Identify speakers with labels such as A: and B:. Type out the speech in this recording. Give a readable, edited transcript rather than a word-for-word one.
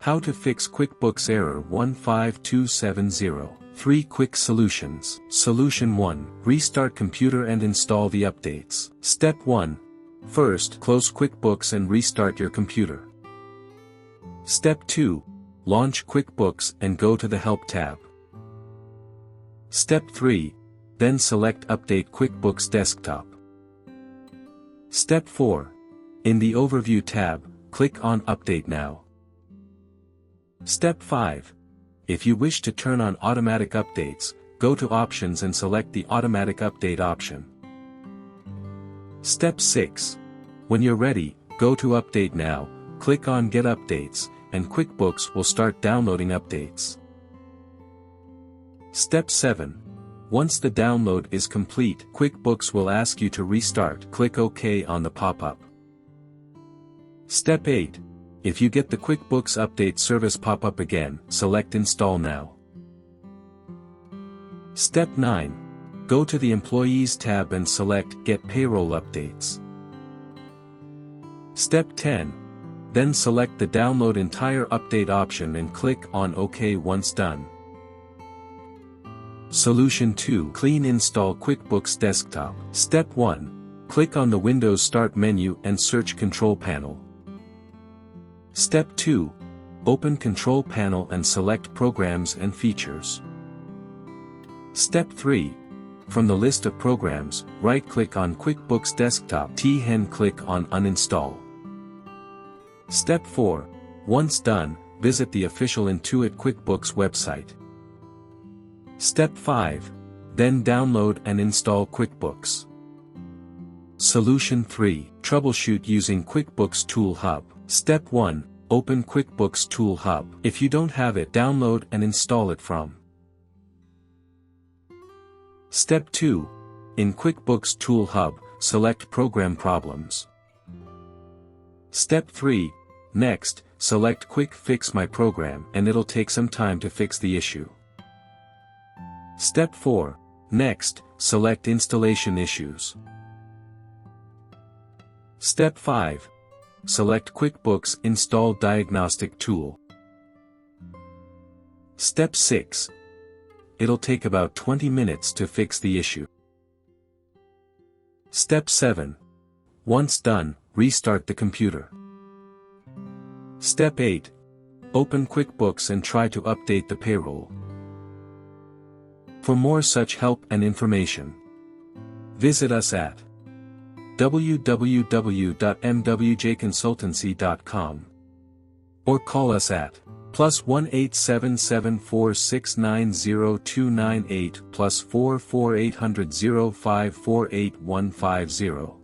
A: How to fix QuickBooks error 15270. 3 quick solutions. Solution 1. Restart computer and install the updates. Step 1. First, close QuickBooks and restart your computer. Step 2. Launch QuickBooks and go to the Help tab. Step 3. Then select Update QuickBooks Desktop. Step 4. In the Overview tab, click on Update Now. Step 5. If you wish to turn on automatic updates, go to Options and select the Automatic Update option. Step 6. When you're ready, go to Update Now, click on Get Updates, and QuickBooks will start downloading updates. Step 7. Once the download is complete, QuickBooks will ask you to restart. Click OK on the pop-up. Step 8. If you get the QuickBooks Update Service pop-up again, select Install Now. Step 9. Go to the Employees tab and select Get Payroll Updates. Step 10. Then select the Download Entire Update option and click on OK once done. Solution 2. Clean Install QuickBooks Desktop. Step 1. Click on the Windows Start menu and search Control Panel. Step 2. Open Control Panel and select Programs and Features. Step 3. From the list of programs, right-click on QuickBooks Desktop and click on Uninstall. Step 4. Once done, visit the official Intuit QuickBooks website. Step 5. Then download and install QuickBooks. Solution 3. Troubleshoot using QuickBooks Tool Hub. Step 1. Open QuickBooks Tool Hub. If you don't have it, download and install it from. Step 2. In QuickBooks Tool Hub, select Program Problems. Step 3. Next, select Quick Fix My Program and it'll take some time to fix the issue. Step 4. Next, select Installation Issues. Step 5. Select QuickBooks Install Diagnostic Tool. Step 6. It'll take about 20 minutes to fix the issue. Step 7. Once done, restart the computer. Step 8. Open QuickBooks and try to update the payroll. For more such help and information, visit us at www.mwjconsultancy.com or call us at +1 87746902988 +44 800 0548150.